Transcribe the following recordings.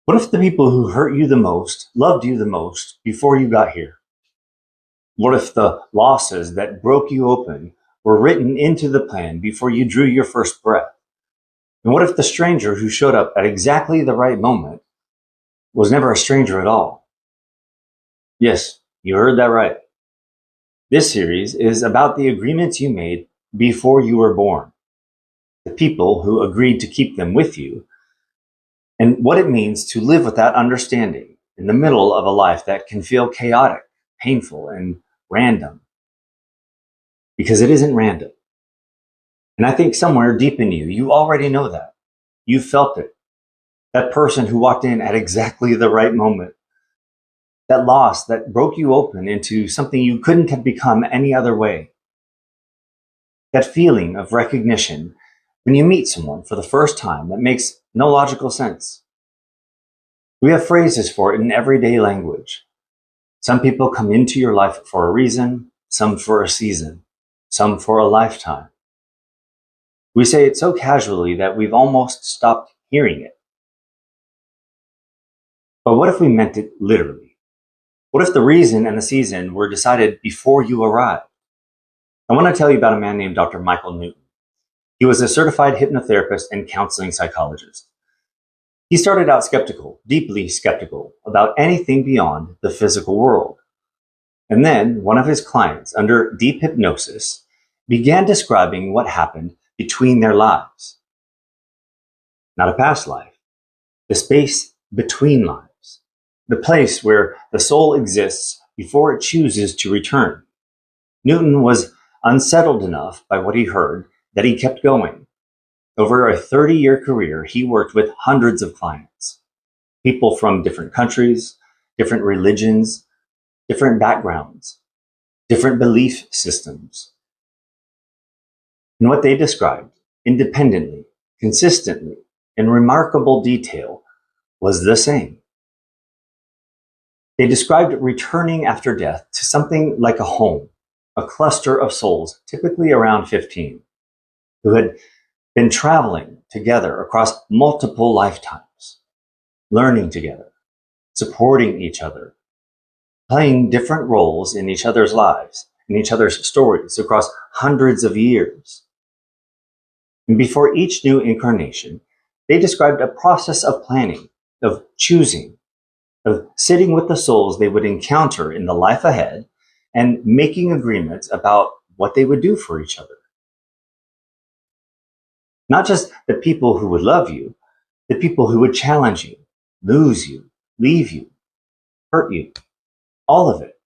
What if the people who hurt you the most loved you the most before you got here? What if the losses that broke you open were written into the plan before you drew your first breath? And what if the stranger who showed up at exactly the right moment was never a stranger at all? Yes, you heard that right. This series is about the agreements you made before you were born, the people who agreed to keep them with you, and what it means to live with that understanding in the middle of a life that can feel chaotic, painful, and random. Because it isn't random. And I think somewhere deep in you, you already know that. You felt it. That person who walked in at exactly the right moment. That loss that broke you open into something you couldn't have become any other way. That feeling of recognition when you meet someone for the first time that makes no logical sense. We have phrases for it in everyday language. Some people come into your life for a reason, some for a season, some for a lifetime. We say it so casually that we've almost stopped hearing it. But what if we meant it literally? What if the reason and the season were decided before you arrived? I want to tell you about a man named Dr. Michael Newton. He was a certified hypnotherapist and counseling psychologist. He started out skeptical, deeply skeptical, about anything beyond the physical world. And then one of his clients, under deep hypnosis, began describing what happened between their lives. Not a past life, the space between lives, the place where the soul exists before it chooses to return. Newton was unsettled enough by what he heard that he kept going. Over a 30-year career, he worked with hundreds of clients, people from different countries, different religions, different backgrounds, different belief systems. And what they described, independently, consistently, in remarkable detail, was the same. They described returning after death to something like a home, a cluster of souls, typically around 15, who had been traveling together across multiple lifetimes, learning together, supporting each other, playing different roles in each other's lives, in each other's stories across hundreds of years. And before each new incarnation, they described a process of planning, of choosing, of sitting with the souls they would encounter in the life ahead and making agreements about what they would do for each other. Not just the people who would love you, the people who would challenge you, lose you, leave you, hurt you. All of it,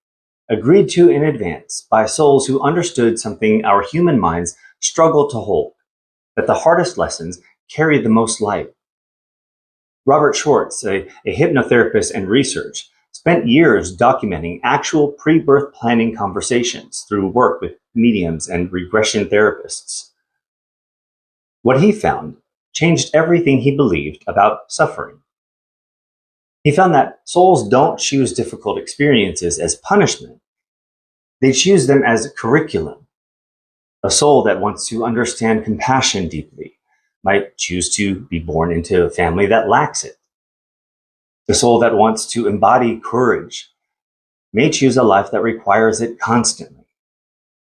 agreed to in advance by souls who understood something our human minds struggle to hold, that the hardest lessons carry the most light. Robert Schwartz, a hypnotherapist and researcher, spent years documenting actual pre-birth planning conversations through work with mediums and regression therapists. What he found changed everything he believed about suffering. He found that souls don't choose difficult experiences as punishment. They choose them as curriculum. A soul that wants to understand compassion deeply might choose to be born into a family that lacks it. The soul that wants to embody courage may choose a life that requires it constantly.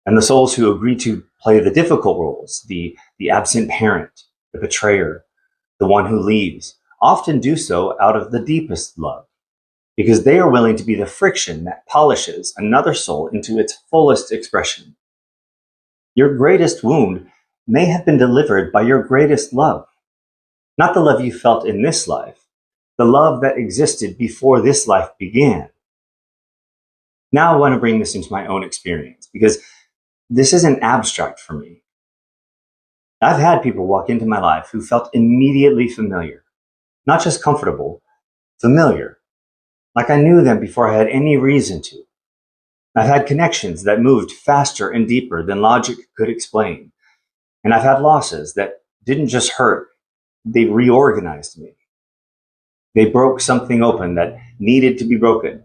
And the souls who agree to play the difficult roles, the absent parent, the betrayer, the one who leaves, often do so out of the deepest love, because they are willing to be the friction that polishes another soul into its fullest expression. Your greatest wound may have been delivered by your greatest love. Not the love you felt in this life, the love that existed before this life began. Now I want to bring this into my own experience, because this isn't abstract for me. I've had people walk into my life who felt immediately familiar, not just comfortable, familiar, like I knew them before I had any reason to. I've had connections that moved faster and deeper than logic could explain. And I've had losses that didn't just hurt, they reorganized me. They broke something open that needed to be broken.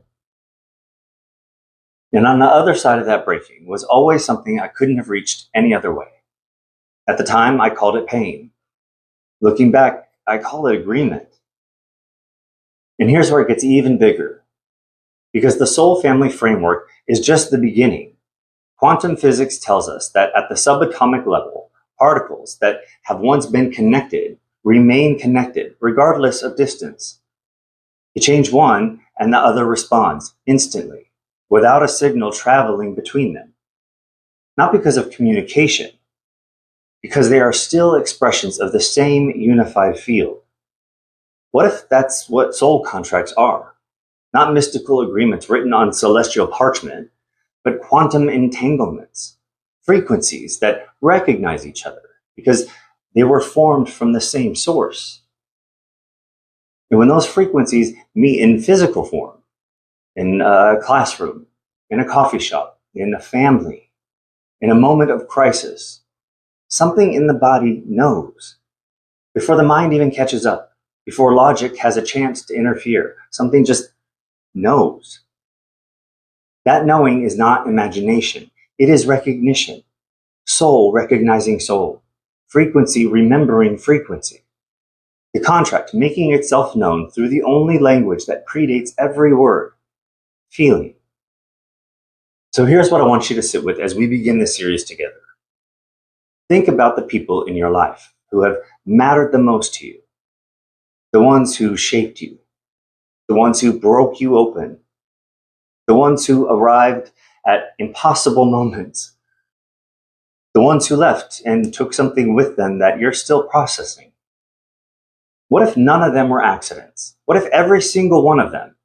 And on the other side of that breaking was always something I couldn't have reached any other way. At the time, I called it pain. Looking back, I call it agreement. And here's where it gets even bigger. Because the soul family framework is just the beginning. Quantum physics tells us that at the subatomic level, particles that have once been connected remain connected regardless of distance. You change one and the other responds instantly, without a signal traveling between them. Not because of communication, because they are still expressions of the same unified field. What if that's what soul contracts are? Not mystical agreements written on celestial parchment, but quantum entanglements, frequencies that recognize each other because they were formed from the same source. And when those frequencies meet in physical form, in a classroom, in a coffee shop, in a family, in a moment of crisis, something in the body knows. Before the mind even catches up, before logic has a chance to interfere, something just knows. That knowing is not imagination. It is recognition. Soul recognizing soul. Frequency remembering frequency. The contract making itself known through the only language that predates every word. Feeling. So here's what I want you to sit with as we begin this series together. Think about the people in your life who have mattered the most to you. The ones who shaped you. The ones who broke you open. The ones who arrived at impossible moments. The ones who left and took something with them that you're still processing. What if none of them were accidents? What if every single one of them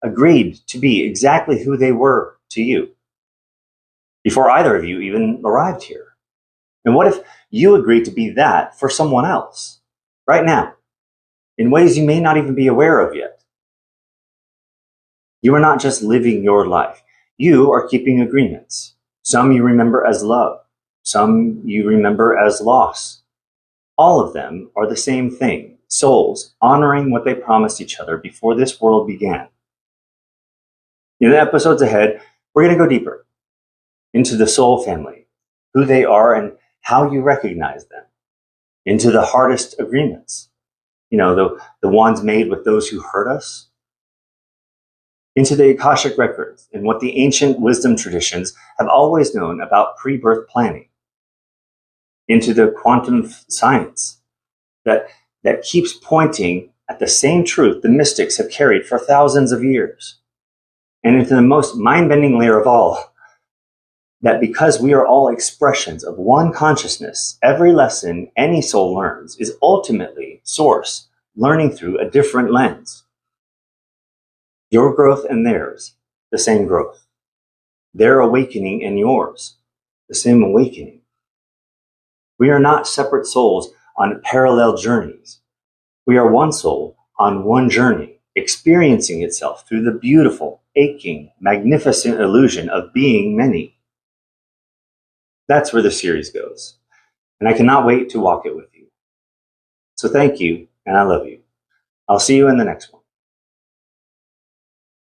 agreed to be exactly who they were to you before either of you even arrived here? And what if you agreed to be that for someone else right now in ways you may not even be aware of yet? You are not just living your life. You are keeping agreements. Some you remember as love. Some you remember as loss. All of them are the same thing. Souls honoring what they promised each other before this world began. In the episodes ahead, we're going to go deeper into the soul family, who they are and how you recognize them, into the hardest agreements, the ones made with those who hurt us, into the Akashic records and what the ancient wisdom traditions have always known about pre-birth planning, into the quantum science that keeps pointing at the same truth the mystics have carried for thousands of years, and into the most mind-bending layer of all, that because we are all expressions of one consciousness, every lesson any soul learns is ultimately source learning through a different lens. Your growth and theirs, the same growth. Their awakening and yours, the same awakening. We are not separate souls on parallel journeys. We are one soul on one journey, experiencing itself through the beautiful, aching, magnificent illusion of being many. That's where the series goes, and I cannot wait to walk it with you. So thank you, and I love you. I'll see you in the next one.